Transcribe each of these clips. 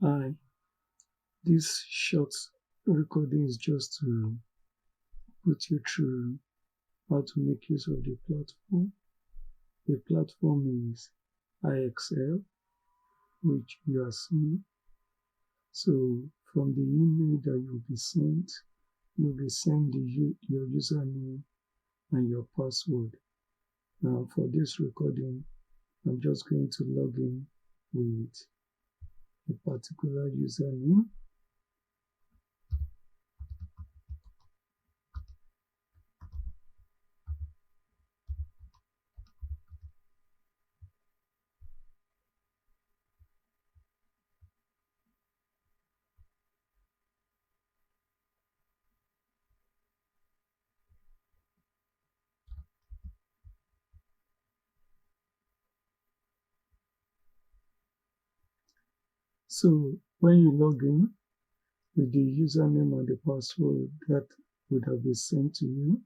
Hi, this short recording is just to put you through how to make use of the platform. The platform is IXL, which you are seeing. So from the email that you'll be sent your username and your password. Now for this recording, I'm just going to log in with a particular username. So when you log in with the username and the password that would have been sent to you,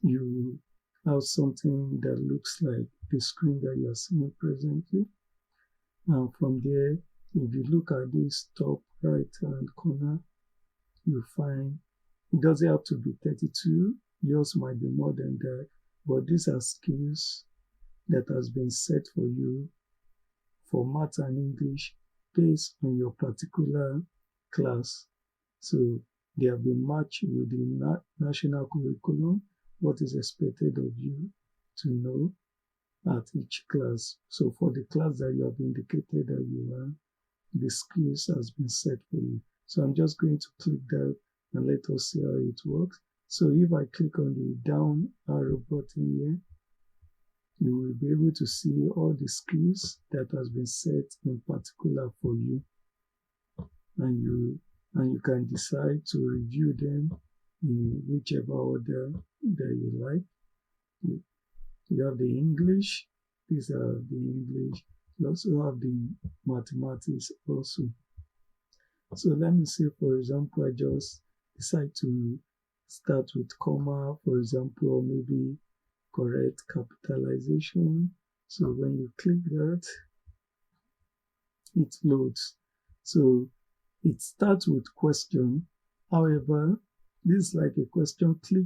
you have something that looks like the screen that you are seeing presently. And from there, if you look at this top right hand corner, you find it doesn't have to be 32, yours might be more than that, but these are skills that has been set for you for math and English based on your particular class. So they have been matched with the national curriculum, what is expected of you to know at each class. So for the class that you have indicated that you are, the skills has been set for you. So I'm just going to click that and let us see how it works. So if I click on the down arrow button here, you will be able to see all the skills that has been set in particular for you, and you can decide to review them in whichever order that you like. You have the English, these are the English. You also have the mathematics also. So let me say, for example, I just decide to start with comma, for example, or maybe correct capitalization. So when you click that, it loads. So it starts with question. However, this is like a question. Click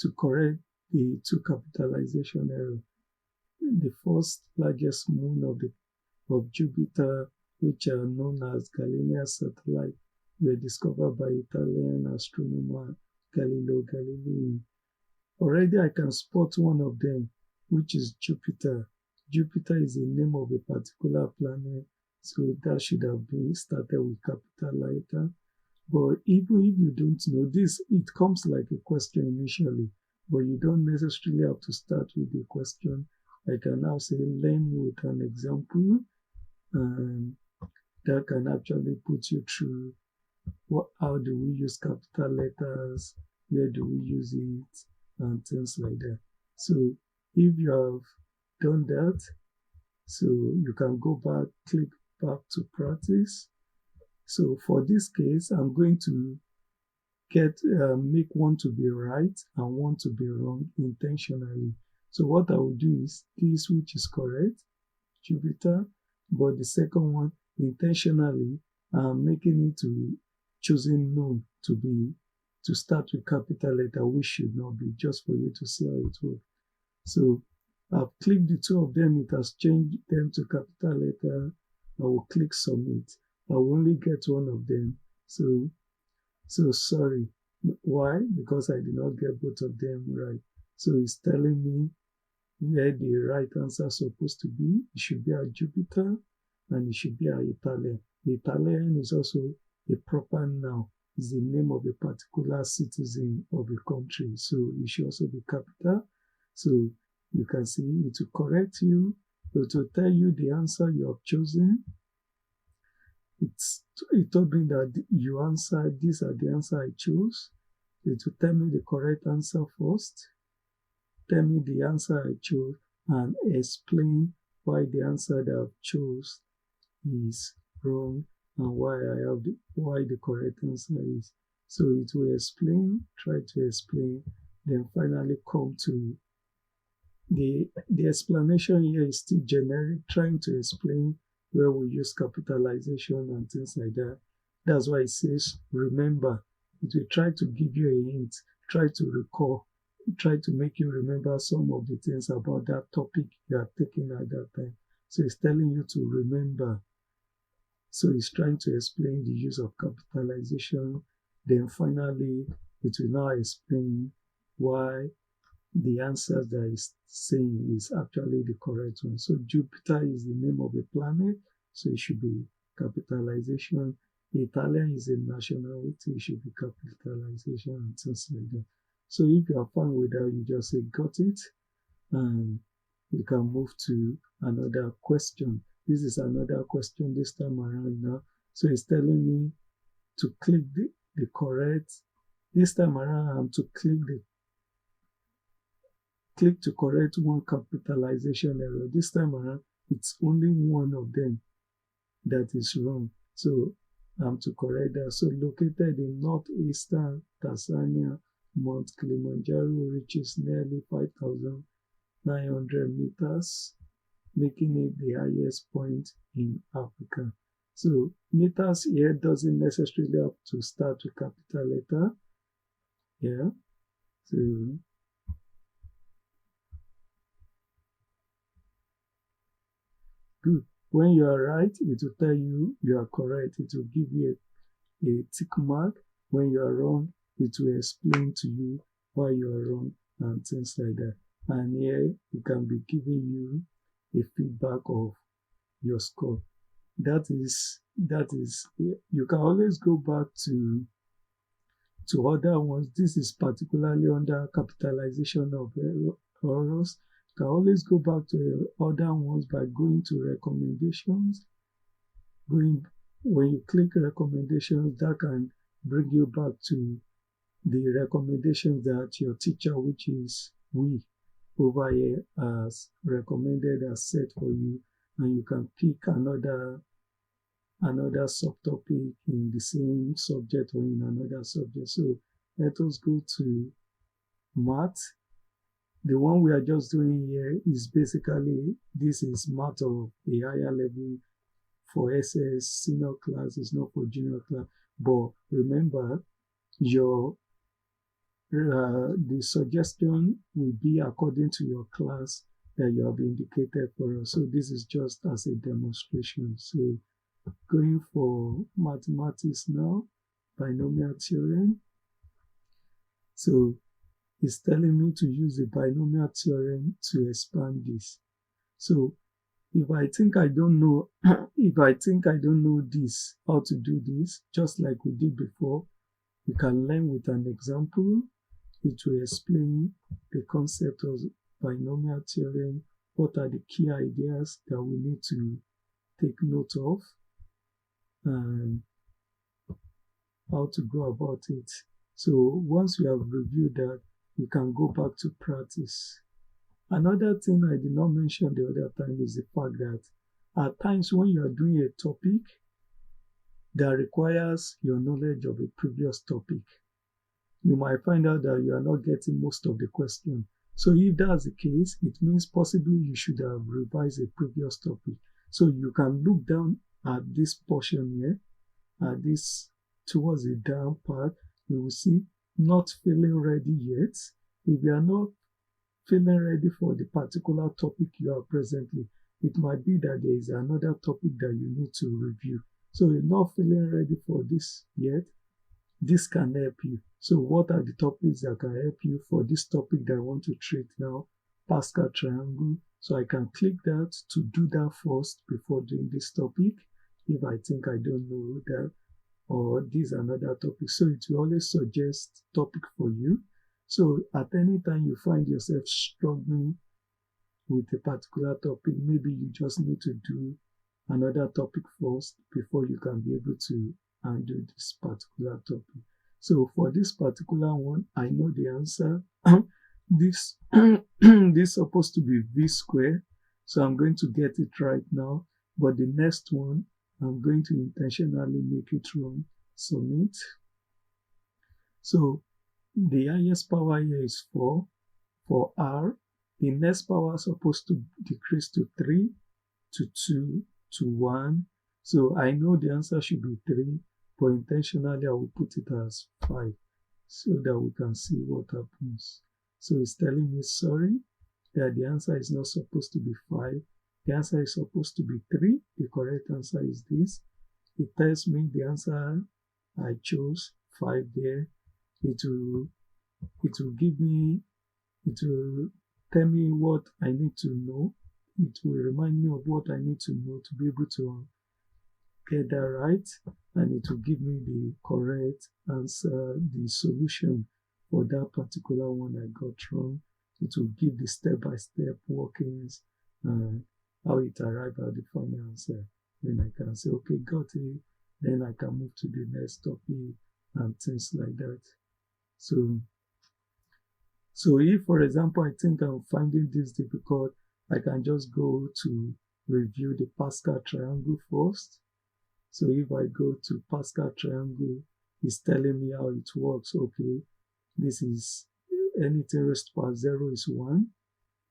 to correct the two capitalization error. The first largest moon of Jupiter, which are known as Galilean satellite, were discovered by Italian astronomer Galileo Galilei. Already I can spot one of them, which is Jupiter. Jupiter is the name of a particular planet, so that should have been started with capital letter. But even if you don't know this, it comes like a question initially, but you don't necessarily have to start with the question. I can now say learn with an example, and that can actually put you through how do we use capital letters, where do we use it, and things like that. So if you have done that, so you can go back, click back to practice. So for this case, I'm going to make one to be right and one to be wrong intentionally. So what I will do is this, which is correct, Jupiter, but the second one intentionally, I'm making it to choosing none to start with capital letter, which should not be, just for you to see how it works. So I've clicked the two of them, it has changed them to capital letter. I will click submit. I will only get one of them. So sorry. Why? Because I did not get both of them right. So it's telling me where the right answer is supposed to be. It should be at Jupiter and it should be at Italian. Italian is also a proper noun. It's the name of a particular citizen of a country. So it should also be capital. So you can see it will correct you. It will tell you the answer you have chosen. It told me that you answered, these are the answer I chose. It will tell me the correct answer first, tell me the answer I chose, and explain why the answer that I've chose is wrong and why the correct answer is. So it will explain, try to explain, then finally come to the explanation here is still generic, trying to explain where we use capitalization and things like that. That's why it says remember. It will try to give you a hint, try to recall, try to make you remember some of the things about that topic you are taking at that time. So it's telling you to remember. So it's trying to explain the use of capitalization. Then finally, it will now explain why the answer that is saying is actually the correct one. So Jupiter is the name of a planet, so it should be capitalization. Italian is a nationality, it should be capitalization and things like that. So if you are fine with that, you just say got it, and you can move to another question. This is another question this time around now. So it's telling me to click the correct. This time around, I'm to click to correct one capitalization error. This time around, it's only one of them that is wrong. So I'm to correct that. So located in northeastern Tanzania, Mount Kilimanjaro reaches nearly 5,900 meters, making it the highest point in Africa. So meters here doesn't necessarily have to start with capital letter. Yeah. So good. When you are right, it will tell you you are correct. It will give you a tick mark. When you are wrong, it will explain to you why you are wrong and things like that. And here it can be giving you a feedback of your score. That is, you can always go back to other ones. This is particularly under capitalization of errors. You can always go back to other ones by going to recommendations. When you click recommendations, that can bring you back to the recommendations that your teacher, which is we over here, has recommended as set for you, and you can pick another subtopic in the same subject or in another subject. So let us go to math. The one we are just doing here is basically, this is math of a higher level for SS senior class, it's not for junior class. But remember, the suggestion will be according to your class that you have indicated for us. So this is just as a demonstration. So going for mathematics now, binomial theorem. So it's telling me to use the binomial theorem to expand this. So if I think I don't know, this, how to do this, just like we did before, we can learn with an example. It will explain the concept of binomial theorem, what are the key ideas that we need to take note of, and how to go about it. So once we have reviewed that, we can go back to practice. Another thing I did not mention the other time is the fact that at times when you are doing a topic that requires your knowledge of a previous topic, you might find out that you are not getting most of the question. So if that's the case, it means possibly you should have revised a previous topic. So you can look down at this portion here, at this towards the down part, you will see not feeling ready yet. If you are not feeling ready for the particular topic you are presently, it might be that there is another topic that you need to review. So you're not feeling ready for this yet, this can help you. So what are the topics that can help you for this topic that I want to treat now? Pascal triangle. So I can click that to do that first before doing this topic if I think I don't know that, or this is another topic. So it will always suggest topic for you. So at any time you find yourself struggling with a particular topic, maybe you just need to do another topic first before you can be able to handle this particular topic. So for this particular one, I know the answer. This is supposed to be v squared, so I'm going to get it right now. But the next one, I'm going to intentionally make it wrong. Submit. So the highest power here is 4 for R. The next power is supposed to decrease to 3 to 2. to 1. So I know the answer should be 3, but intentionally I will put it as 5 so that we can see what happens. So it's telling me, sorry, that the answer is not supposed to be 5. The answer is supposed to be 3. The correct answer is this. It tells me the answer I chose, 5 there. It will give me, it will tell me what I need to know. It will remind me of what I need to know to be able to get that right. And it will give me the correct answer, the solution for that particular one I got wrong. It will give the step-by-step workings and how it arrived at the final answer. Then I can say, okay, got it. Then I can move to the next topic and things like that. So if, for example, I think I'm finding this difficult, I can just go to review the Pascal triangle first. So if I go to Pascal triangle, it's telling me how it works. Okay, this is anything raised to power 0 is 1.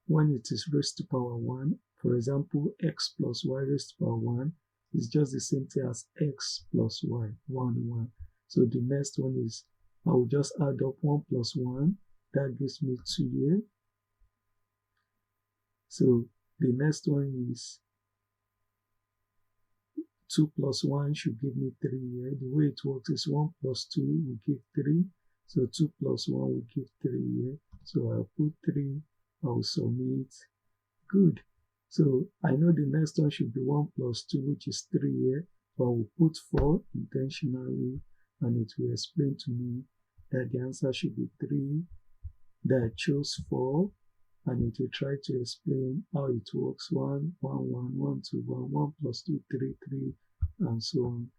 When it is raised to power 1, for example, x plus y raised to power 1 is just the same thing as x plus y, 1, 1. So the next one is, I will just add up 1 plus 1. That gives me 2 here. So the next one is 2 plus 1 should give me 3 here. The way it works is 1 plus 2 will give 3. So 2 plus 1 will give 3 here. So I'll put 3. I'll submit. Good. So I know the next one should be 1 plus 2, which is 3 here. So I will put 4 intentionally, and it will explain to me that the answer should be 3, that I chose 4, and it will try to explain how it works. 1, 1, 1, 1, 2, 1, 1 plus 2, 3, 3, and so on.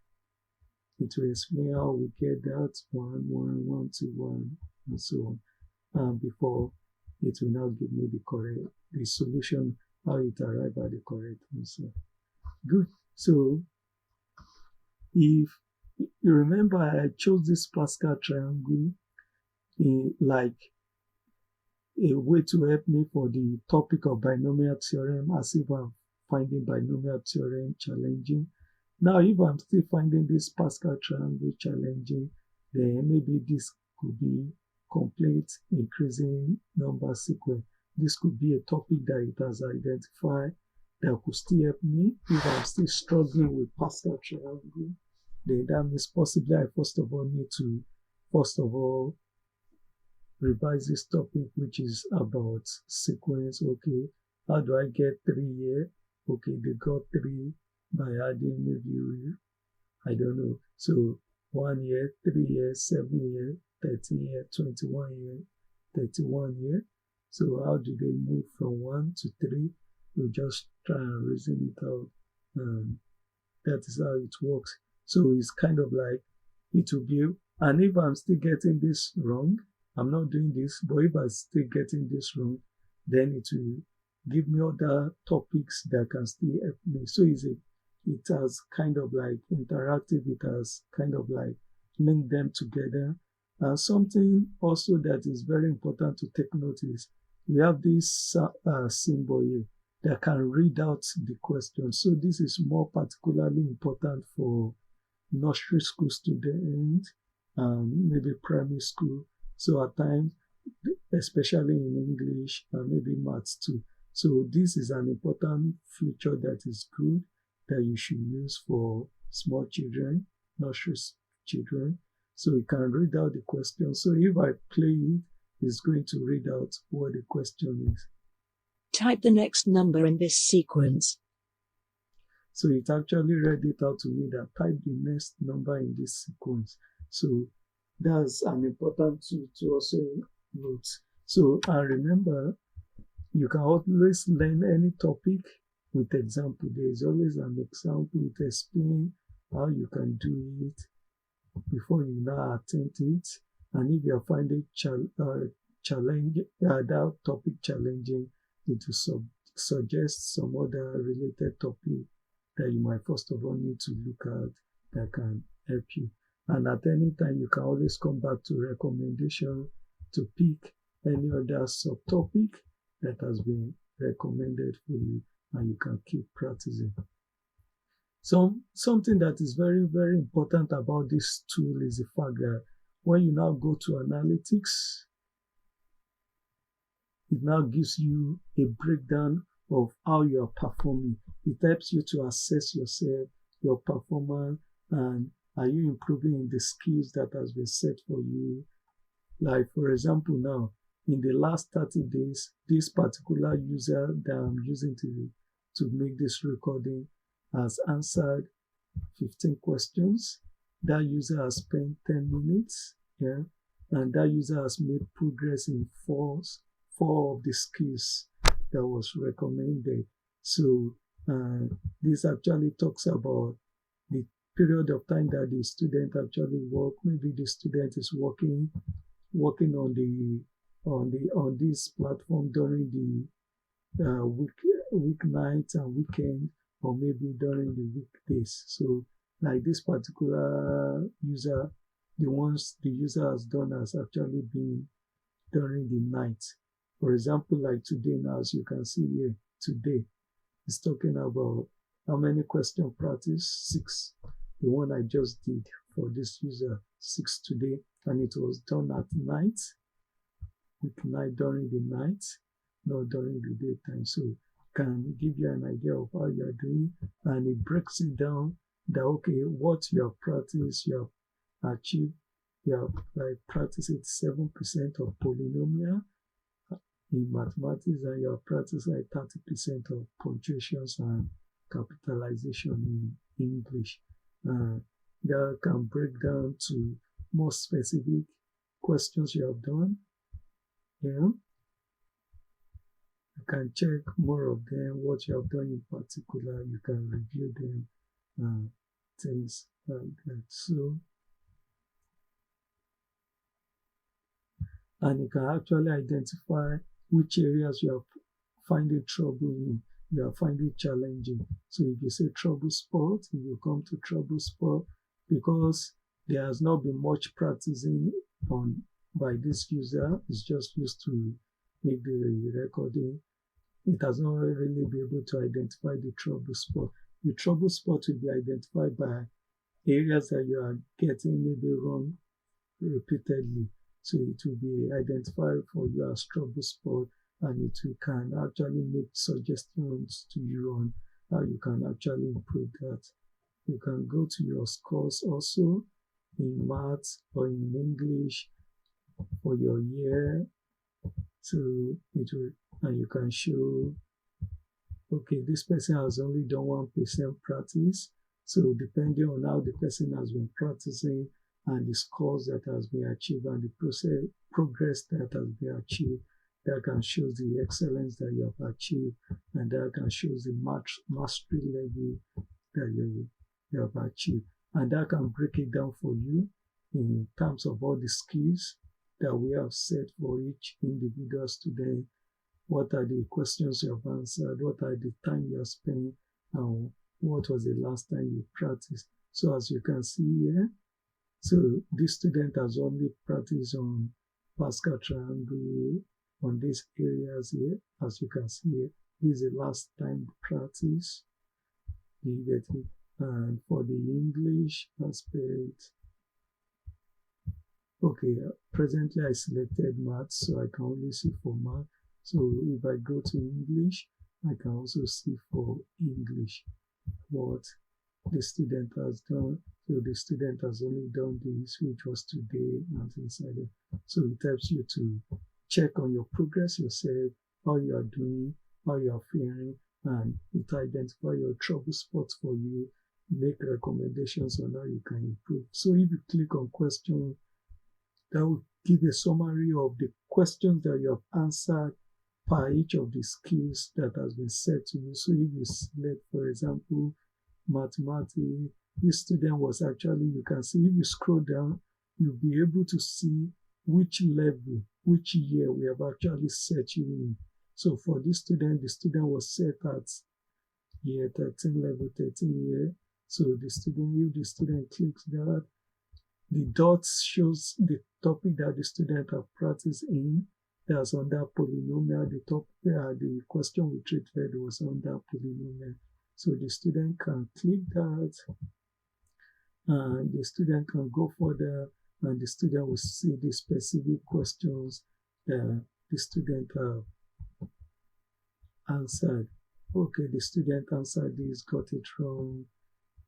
It will explain how we get that 1, 1, 1, 2, 1, and so on. And before it will now give me the solution, how it arrived at the correct answer. Good. So if you remember, I chose this Pascal triangle like a way to help me for the topic of binomial theorem, as if I'm finding binomial theorem challenging. Now, if I'm still finding this Pascal triangle challenging, then maybe this could be complete increasing number sequence. This could be a topic that it has identified that could still help me if I'm still struggling with Pascal triangle. Then that means possibly I first of all need to revise this topic, which is about sequence. Okay, how do I get 3 here? Okay, they got 3 by adding maybe, I don't know. So 1 here, 3 here, 7 here, 13 here, 21 here, 31 here. So how do they move from 1 to 3? You just try and reason it out. That is how it works. So it's kind of like it will be, and if I'm still getting this wrong, I'm not doing this, but if I'm still getting this wrong, then it will give me other topics that can still help me. So it has kind of like interactive, it has kind of like linked them together. And something also that is very important to take note is we have this symbol here that can read out the question. So this is more particularly important for nursery school students and maybe primary school. So at times, especially in English and maybe maths too. So this is an important feature that is good that you should use for small children, nursery children. So you can read out the question. So if I play it, it's going to read out what the question is. Type the next number in this sequence. So it actually read it out to me that type the next number in this sequence. So that's an important tool to also note. So, and remember, you can always learn any topic with example. There is always an example to explain how you can do it before you now attempt it. And if you are finding that topic challenging, it will suggest some other related topic that you might first of all need to look at that can help you. And at any time, you can always come back to recommendation to pick any other subtopic that has been recommended for you, and you can keep practicing. Something that is very, very important about this tool is the fact that when you now go to analytics, it now gives you a breakdown of how you are performing. It helps you to assess yourself, your performance, and are you improving in the skills that has been set for you. Like for example now, in the last 30 days, this particular user that I'm using to make this recording has answered 15 questions. That user has spent 10 minutes, yeah, and that user has made progress in four of the skills that was recommended. So this actually talks about the period of time that the student actually work. Maybe the student is working on this platform during the weeknights and weekend, or maybe during the weekdays. So like this particular user, the user has done has actually been during the night. For example, like today now, as you can see here, today is talking about how many question practice? 6. The one I just did for this user, 6 today, and it was done at night, weeknight during the night, not during the daytime. So can give you an idea of how you are doing, and it breaks it down that okay, what you have practiced, you have achieved, you have like practiced 7% of polynomial in mathematics, and you have practiced like 30% of punctuations and capitalization in English. That can break down to more specific questions you have done. Yeah, you can check more of them, what you have done in particular. You can review them, things like that. So, and you can actually identify which areas you are finding trouble in, you are finding challenging. So if you say trouble spot, you will come to trouble spot because there has not been much practicing on by this user. It's just used to make the recording. It has not really been able to identify the trouble spot. The trouble spot will be identified by areas that you are getting maybe wrong repeatedly. So it will be identified for you as trouble spot, and it can actually make suggestions to you on how you can actually improve that. You can go to your scores also in maths or in English for your year. So it will, and you can show, okay, this person has only done 1% practice. So depending on how the person has been practicing and the scores that has been achieved and the progress that has been achieved, that can show the excellence that you have achieved, and that can show the mastery level that you have achieved. And that can break it down for you in terms of all the skills that we have set for each individual student. What are the questions you have answered? What are the time you have spent? And what was the last time you practiced? So as you can see here, so this student has only practiced on Pascal triangle on these areas here. As you can see here, this is the last time practice. You get it? And for the English aspect, okay, presently I selected maths, so I can only see for math. So if I go to English, I can also see for English what the student has done. So the student has only done this, which was today, and things like that. So it helps you to check on your progress yourself, how you are doing, how you are feeling, and it identify your trouble spots for you, make recommendations on how you can improve. So if you click on question, that will give a summary of the questions that you have answered per each of the skills that has been set to you. So if you select, for example, mathematics, this student was actually, you can see if you scroll down, you'll be able to see which level, which year we have actually set you in. So for this student, the student was set at year 13, level 13 year. So the student, if the student clicks that, the dots shows the topic that the student have practiced in. That's under polynomial. The question we treated was under polynomial. So the student can click that, and the student can go further, and the student will see the specific questions that the student have answered. Okay, the student answered this, got it wrong,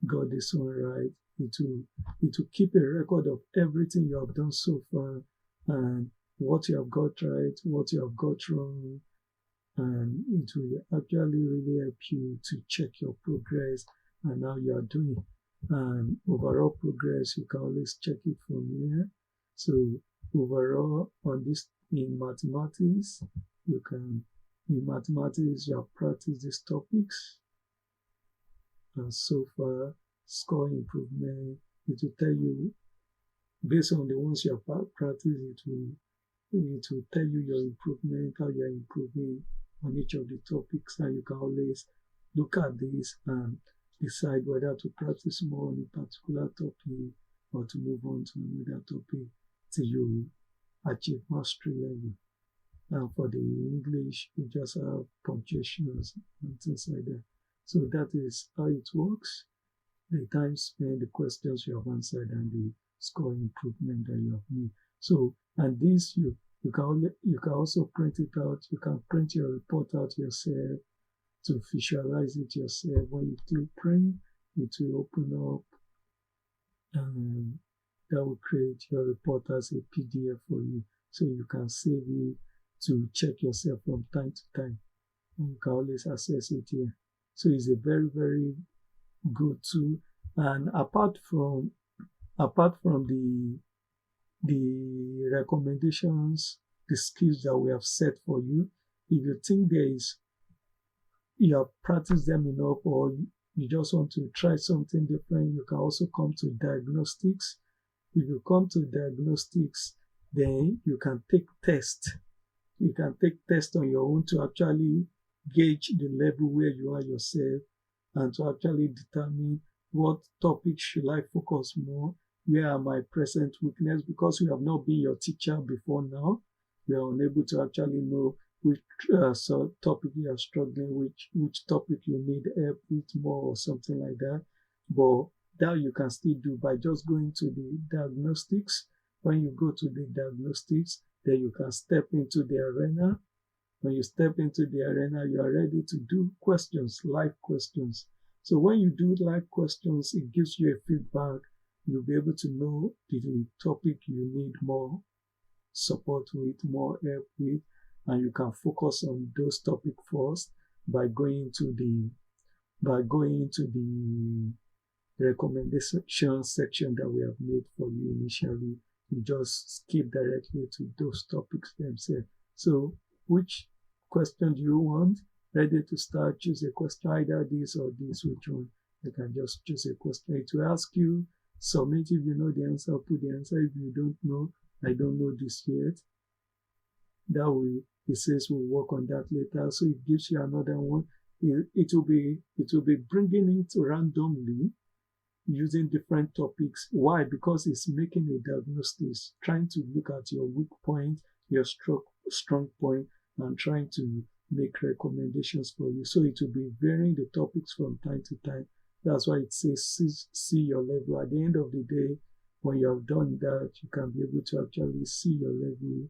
got this one right. It will keep a record of everything you have done so far, and what you have got right, what you have got wrong, and it will actually really help you to check your progress and how you are doing. And overall progress, you can always check it from here. So overall on this, in mathematics, you have practiced these topics, and so far score improvement. It will tell you, based on the ones you have practiced, it will tell you your improvement, how you are improving on each of the topics, and you can always look at this and decide whether to practice more on a particular topic or to move on to another topic till you achieve mastery level. And for the English, you just have punctuations and things like that. So that is how it works. The time spent, the questions you have answered, and the score improvement that you have made. So, and this you can also print it out. You can print your report out yourself to visualize it yourself. When you click print, it will open up, and that will create your report as a PDF for you, so you can save it to check yourself from time to time, and you can always access it here. So it's a very, very good tool. And apart from the recommendations, the skills that we have set for you, if you think you have practiced them enough, or you just want to try something different, you can also come to diagnostics. If you come to diagnostics, then you can take tests. You can take tests on your own to actually gauge the level where you are yourself, and to actually determine what topic should I focus more, where are my present weakness. Because we have not been your teacher before now, we are unable to actually know which topic you are struggling, which topic you need help with more or something like that. But that you can still do by just going to the diagnostics. When you go to the diagnostics, then you can step into the arena. When you step into the arena, you are ready to do questions, live questions. So when you do live questions, it gives you a feedback. You'll be able to know the topic you need more support with, more help with, and you can focus on those topics first by going to the recommendation section that we have made for you initially. You just skip directly to those topics themselves. So which question do you want? Ready to start? Choose a question, either this or this. Which one? You can just choose a question. It will ask you, submit if you know the answer, put the answer. If you don't know, I don't know this yet. That way, it says we'll work on that later. So it gives you another one. It will be bringing it randomly using different topics. Why? Because it's making a diagnosis, trying to look at your weak point, your strong point, and trying to make recommendations for you. So it will be varying the topics from time to time. That's why it says see your level. At the end of the day, when you have done that, you can be able to actually see your level,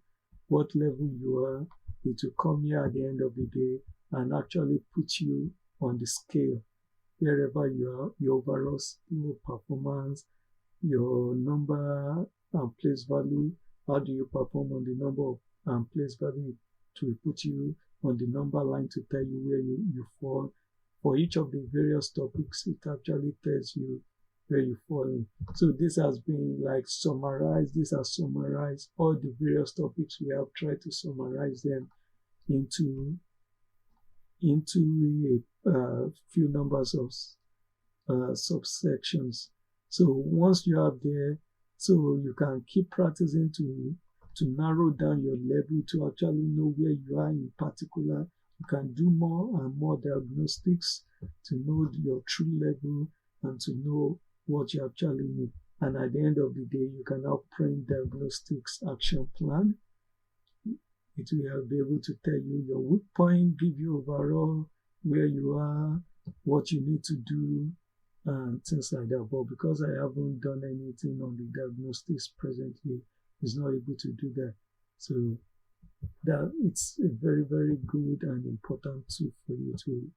what level you are. It will come here at the end of the day and actually put you on the scale wherever you are, your overall performance, your number and place value. How do you perform on the number and place value? To put you on the number line to tell you where you fall. For each of the various topics, it actually tells you where you fall in. So this has been like summarized. These are summarized. All the various topics, we have tried to summarize them into a few numbers of subsections. So once you have there, so you can keep practicing to narrow down your level, to actually know where you are in particular. You can do more and more diagnostics to know your true level and to know what you actually need. And at the end of the day, you can now print diagnostics action plan. It will be able to tell you your weak point, give you overall where you are, what you need to do and things like that. But because I haven't done anything on the diagnostics presently, it's not able to do that. So that it's a very, very good and important tool for you to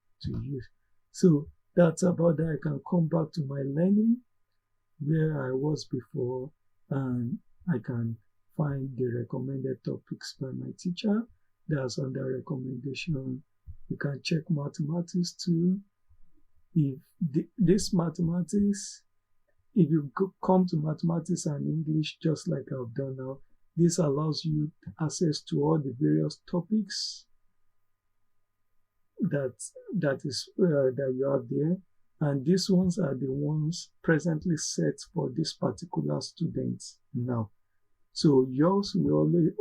use. So that's about that. I can come back to my learning where I was before, and I can find the recommended topics by my teacher. That's under recommendation. You can check mathematics too. If this mathematics, if you come to mathematics and English just like I've done now, this allows you access to all the various topics that you have there, and these ones are the ones presently set for this particular student now. So yours will only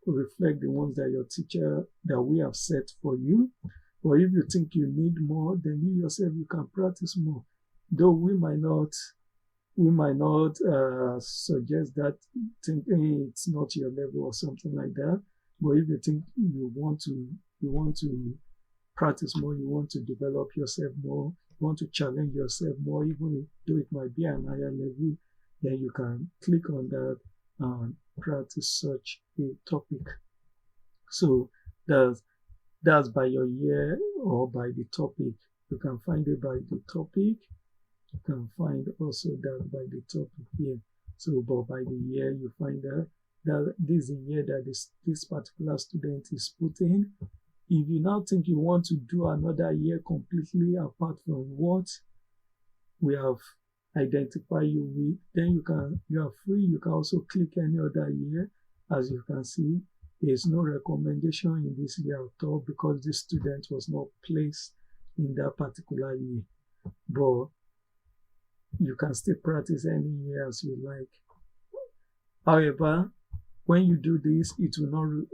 reflect the ones that your teacher that we have set for you. Or if you think you need more, then you yourself you can practice more. Though we might not suggest that, thinking it's not your level or something like that. But if you think you want to practice more, you want to develop yourself more, you want to challenge yourself more, even though it might be an higher level, then you can click on that and practice such a topic. So that's by your year or by the topic. You can find it by the topic. You can find also that by the topic here. So, but by the year, you find that this is the year that this particular student is put in. If you now think you want to do another year completely apart from what we have identified you with, then you are free. You can also click any other year. As you can see, there is no recommendation in this year at all because this student was not placed in that particular year. But you can still practice any year as you like. However, when you do this, it will not.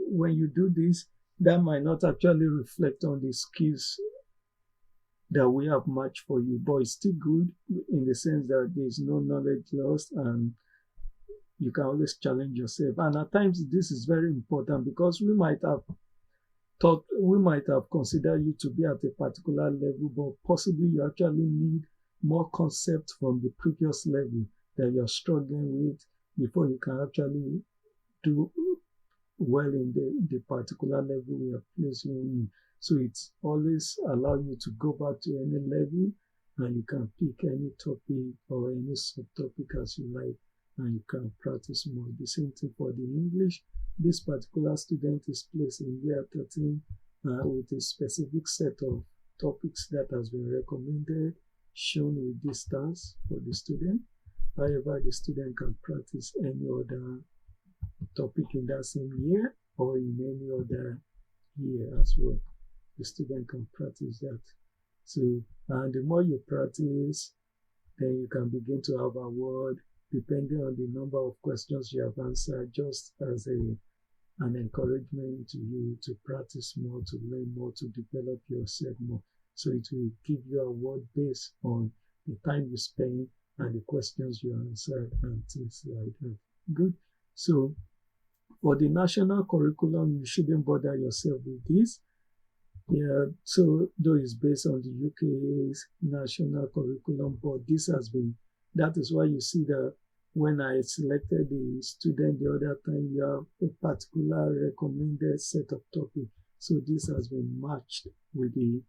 When you do this, that might not actually reflect on the skills that we have matched for you, but it's still good in the sense that there is no knowledge lost and you can always challenge yourself. And at times, this is very important because we might have considered you to be at a particular level, but possibly you actually need more concept from the previous level that you're struggling with before you can actually do well in the particular level we have placed you in. So it's always allow you to go back to any level and you can pick any topic or any subtopic as you like and you can practice more. The same thing for the English. This particular student is placed in year 13 with a specific set of topics that has been recommended, shown with these stars for the student. However, the student can practice any other topic in that same year or in any other year as well. The student can practice that. So, and the more you practice, then you can begin to have a word depending on the number of questions you have answered, just as an encouragement to you to practice more, to learn more, to develop yourself more. So it will give you a word based on the time you spend and the questions you answered and things like that. Good. So for the national curriculum, you shouldn't bother yourself with this. Yeah, so though it's based on the UK's national curriculum, but that is why you see that when I selected the student the other time, you have a particular recommended set of topics. So this has been matched with the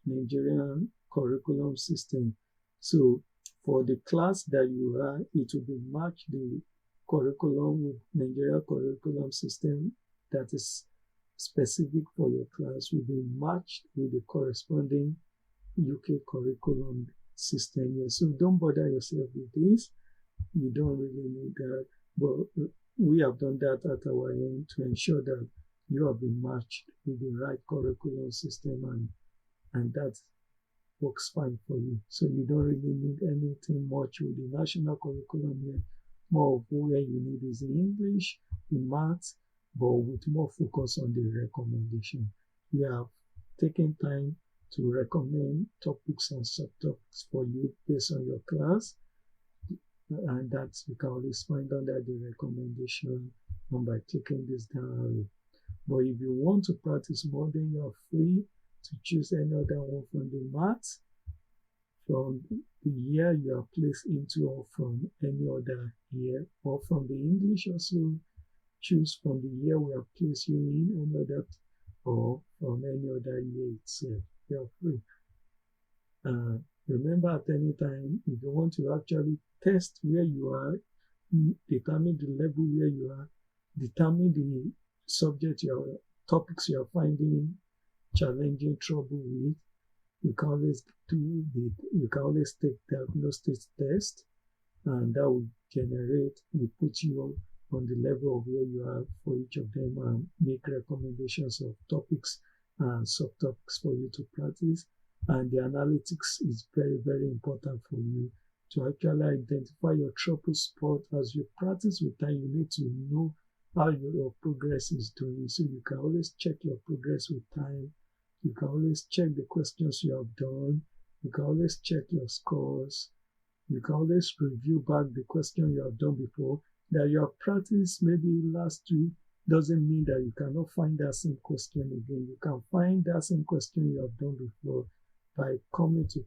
Nigerian curriculum system. So for the class that you are, it will be matched the curriculum with Nigerian curriculum system that is specific for your class will be matched with the corresponding UK curriculum system here. So don't bother yourself with this. You don't really need that. But we have done that at our end to ensure that you have been matched with the right curriculum system and that works fine for you. So you don't really need anything much with the national curriculum here. More of where you need is in English, in maths, but with more focus on the recommendation. We have taken time to recommend topics and subtopics for you based on your class, and that you can always find under the recommendation and by clicking this down arrow. But if you want to practice more, then you are free to choose any other one from the math, from the year you are placed into, or from any other year, or from the English also choose from the year we have placed you in, any other, or from any other year itself. You are free. Remember, at any time, if you want to actually test where you are, determine the level where you are, determine the subject, your topics you are finding challenging, trouble with, you can always take diagnostic test, and that will put you on the level of where you are for each of them, and make recommendations of topics and subtopics for you to practice. And the analytics is very, very important for you to actually identify your trouble spot. As you practice with time, you need to know how your progress is doing. So you can always check your progress with time. You can always check the questions you have done. You can always check your scores. You can always review back the question you have done before. That you have practiced maybe last week doesn't mean that you cannot find that same question again. You can find that same question you have done before by coming to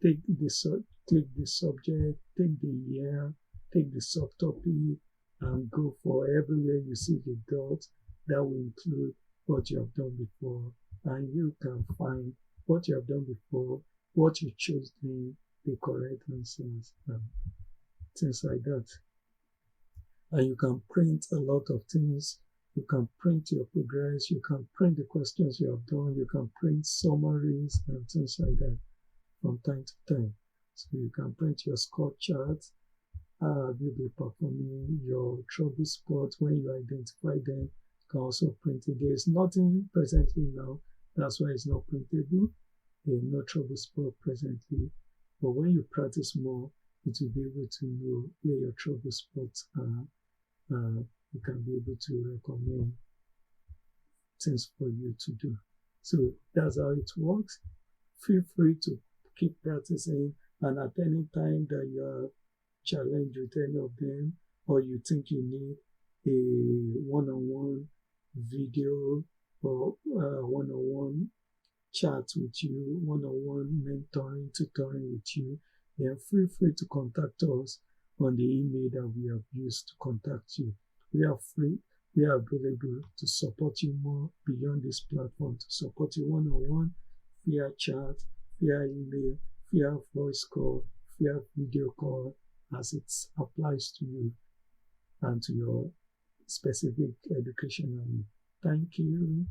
take the subject, take the year, take the subtopic, and go for everywhere you see the dot. That will include what you have done before, and you can find what you have done before, what you chose, the correct answers, and things like that. And you can print a lot of things. You can print your progress, you can print the questions you have done, you can print summaries and things like that from time to time. So you can print your score chart. You'll be performing your trouble spots when you identify them. You can also print it. There is nothing presently now, that's why it's not printable. There is no trouble spot presently. But when you practice more, it will be able to know where your trouble spots are. You can be able to recommend things for you to do. So that's how it works. Feel free to keep practicing, and at any time that you are challenged with any of them, or you think you need a one-on-one video or one-on-one chat with you, one-on-one mentoring, tutoring with you, then feel free to contact us on the email that we have used to contact you. We are free. We are available to support you more beyond this platform, to support you one-on-one, via chat, via email, via voice call, via video call, as it applies to you and to your specific educational need. Thank you.